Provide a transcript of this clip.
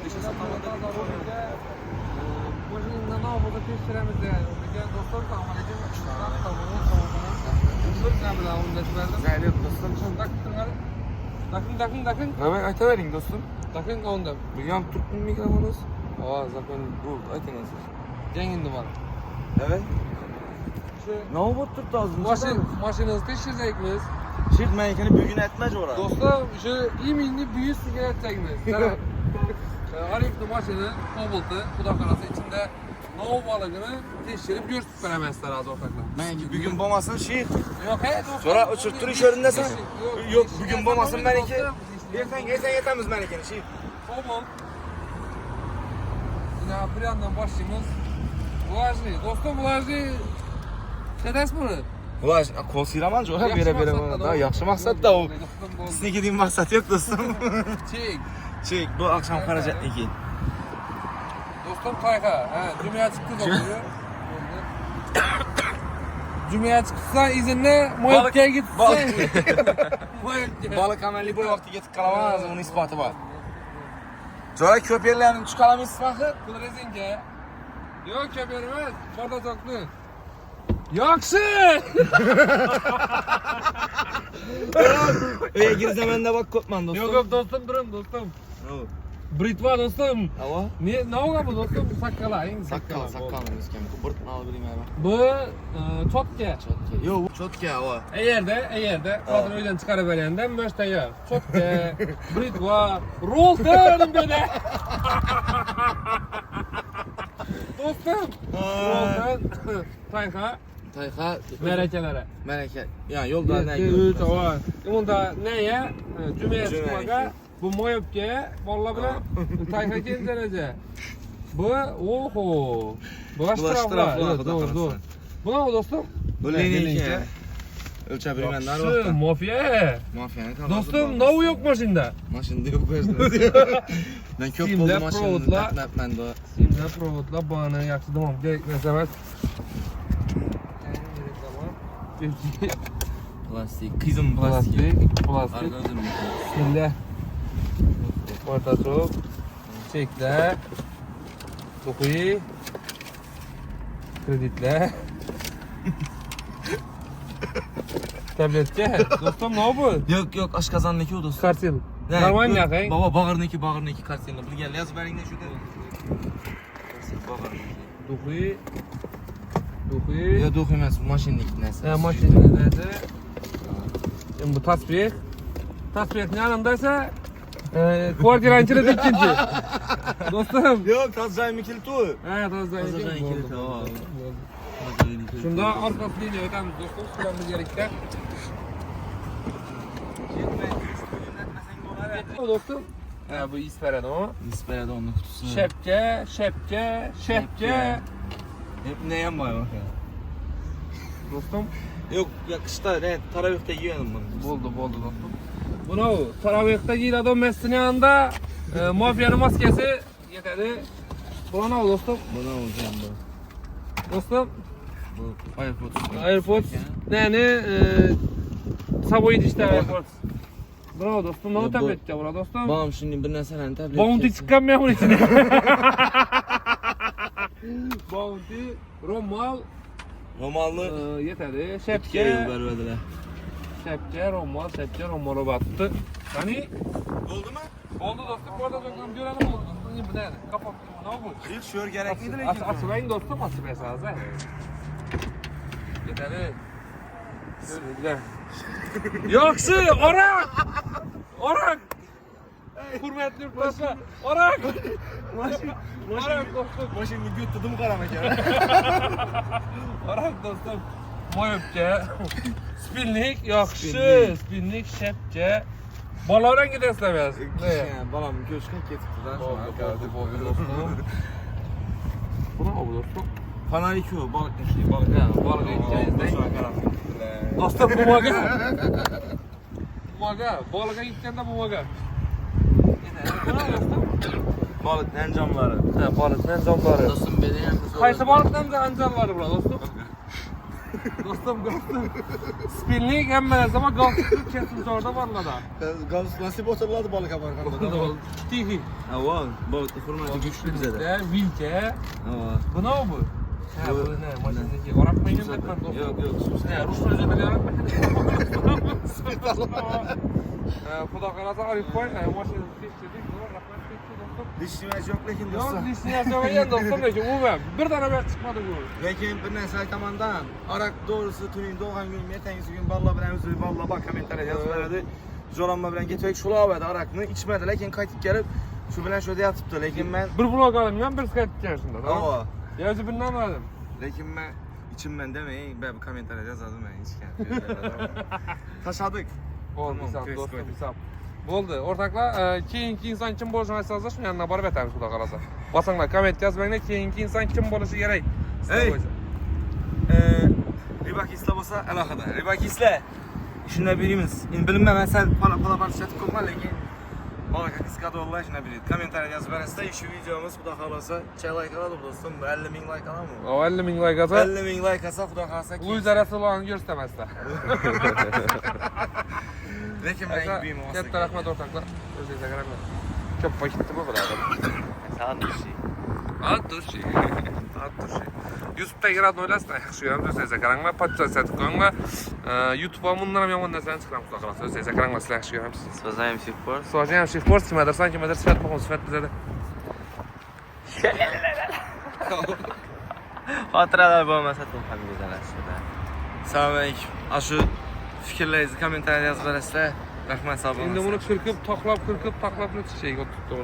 Beşe satamadık. Başında ne olmadı teşhiremiz yani. Gel dostlar kalmalıydı. Gayri yok dostum. Dakın. Hemen aytavering dostum. Dakın onda. Bu yan Türk mikrofonuz. Aa zaten Bu aytınız. Cengindi var. Evet. Şu Ne oldu tuttu ağzını? maşinanızı teşhirecekmiz. Şirt menkeni bugün etmez oraya. Dostlar şu iyi miydi büyük sigara edecekmiz. Arifli maşını, koboltu, kudak arası içinde nov balığını teşhirip görsüp veremezler az ortaklar. Menki bugün bomasın şirt. Yok he dostlar. Sonra uçurttur iş önündesin. Yok bugün teşhir bomasın yapamıyor menki. dostlar. Yersen yetemiz menkeni şirt. Kobol. Yine bir yandan başlayımız. Bulaşlı. Dostum bulaşlı. Sedes bunu. Ulan kol sıyraman çok hep bere daha yaxşı maksat da o. Sizinki dediğim maksat yok dostum. Çek. Çek bu akşam Karacat'taki. Dostum kayka. He, cümleye çıktı da oluyor. Cümleye çıksa izinle Moyokke'ye gitsin. Moyokke. Balık amelli bu vakti getib qalamaz, onun ispatı var. Sonra köpeklerin çıkalamı ispatı. Kul rezinke. Yok köpürmez. Orada soktu. Yoksun. Öyle gir zamanda bak kopman dostum. Yok dostum durun dostum. Ne oldu? Britva dostum. Ava? Ne oldu bu dostum? Sakkala. Sakkal mesken. Bırt al bileyim abi. Bu çotke. Çotke. Yo bu çotke ava. Eğerde kadın öyle çıkarıverenden möşteye. Çotke, Britva, Rolton böyle. Dostum. Rolton, Tayka, Tayha. merekelere. Meleke. Yani yolda ne Üç ava. Bunda neye? Cümeye çıkmaga. Bu Moyokke'ye valla bile Tayka kendilece. Bu oho. Bulaş taraflar. Doğru. Bu ne o dostum? Bu lenike. Ölçe bir menler var. Şu mafya. Mafyanın kanalı. Dostum navu yok maşında. Maşında yok başında. Ben köp Simle, buldum maşında. provotla. Ben de. Simle provotla bağını yaxşı tamam. Gerekmez evet. Plastik. Kızım plastik. Plastik. Arkadaşım. Simle. Orta çok. Çekle. Dokuyu. Kreditle. Tabletçe. Dostum ne bu? Yok aşkazandaki o dostum. Kartel. Normal yakayın. Baba bağırniki kartıyla. Bu gel yaz verin de şurada. Dokuyu. Ya dokuyamaz maşindeki neyse. Maşinlerde. Şimdi bu tasbih. Tasbih'in yanındaysa kvartirançılı ikinci. Dostum. Yok tazayım ikili tu. He tazayım ikili. Tamam. Şunda arkasını ödemiz dostum. Sıramız gerekler. Dostum. Bu isperede o. İsperede onun kutusu. Şepke. Hep neyem var bak ya. Dostum. Yok ya kışta ne taravihte yiyelim bunu. Oldu dostum. Bunu Taravih'te giyin adam mesleğinin yanında mafyanın maskesi yeterli. Buna ne dostum? Buna olacağım bu. Dostum. Bu AirPods. AirPods. Yani Savoy işte AirPods. Bravo dostum. Ne tabletçe buna dostum? Babam şimdi bir neselen tablet. Bounty çıkanmıyor bunun içine. Bounty, Romal, Romallı. yeterli. İki Şepke, yıl vermediler. Şepke, Romal'a battı. Hani? Oldu mu? Oldu dostum. Bu arada bakalım görelim oldu. Bu ne? Kapat. Ne oldu? İlk şör gerekliydi de. Açılayın dostum. Açılayın sadece. Yeterli. Güzel. Yoksa orak! Orak! Hürmetli yurttaşlar. Orak! Orak dostum. Maşını götürdüm karamak ya. Orak dostum. Moyokke. Spinlik yaxşı. Spinlik şepke. Baladan gidersiniz. Balam köşkün ketipti lan. Oldu dostum. Bu ne oldu dostum? Panarik o balık neşi balık. Balık gideceğiz. Dostum. Dostum bu maga. Balığa gittiğinde bu maga. Bu ne dostum? Balık encamları. Balık encamları. Dostum beni yalnız. Qaysı balıqdan da encamları bura dostum? Dostum dostum. Spinlik hemen zaman galstuk kesin orada varlada. Gaz nasip oturladı balık yaparken. Tihi. Ava, balıklı hurmatı güçlü bize de. Vilke. Ava. Bu ne o bu? Ha bu ne? Maşındaki Arap mayını da kan dostum. Yok yok sus. Ne? Rus sözüyle Arap mayını. Xudo qalasa olib qo'y, mashinani tekshirdik, rahmat tekshir dostum. Dişimiz yok lekin Yo'q, dostum. listiniyasi yo'q dostum, lekin umuman bir dona bir chiqmadi bu. Lekin bir narsa aytamandan, arak doğrusu tuning doğan gün, ertangisi gün balla bilan o'zi balla bak kommentariya yozib beradi. Jo'ranma bilan ketib shu oladi arakni ichmadi, lekin qaytib kelib shu bilan shu deyapti, lekin men Bir vlog olingan, bir qaytib shunda, tamam? Ava. Ya o'zi bilmadim. Lekin men ichimman demang, ben kommentariya yozadim men ichgan. Tashadik. Bo'ldi, Tamam, dostum, ko'ydik. hisob. Bo'ldi, o'rtoqlar, keyingi inson kim bo'lishini aytsangiz, shu yanına borib aytamiz, xudo qalasa. Bosinglar, komment yozmanglar, keyingi inson kim bo'lishi kerak. Hey. Ribakislar bo'lsa alohida. Ribakislar shunday beramiz. Endi bilmayman, sal pala barchatib ko'rman, lekin Malaka qisqadorlar shunday beradi. Kommentariya yozib berasizlar. Shu videomiz xudo xolasa chay like oladi do'stim. 50 ming like oladimi? 50 ming like olsa, 50 ming like olsa xudo xolasa Luiza Rasulovani ko'rsatamazlar. Lekin men buyum Katta rahmat o'rtoqlar. O'zingizga rahmat. Ko'p vaqtni bu bilan. Sağdushi. Atdushi. Atdushi. YouTube'da giradi o'ylasizlar, yaxshi ham o'zingizga qaranglar, podpisatsiya qilinglar. YouTube'ga bundan ham yomon narsalarni chiqaramiz, xudo qalasa. O'zingizga qaranglar, sizlar yaxshi ko'ramsiz. Спасаем всех пор. Sojam Shifport kimdir, san kimdir sifat muhim sifat bizada. Xotiralar bo'lmasa to'p ham go'zal aslida. Assalomu alaykum. Shu fikrlaringizni kommentariya yozib berasizlar. Rahmat, sog' bo'linglar. Endi buni qirqib, toqlab o'tish şeyga tutdi.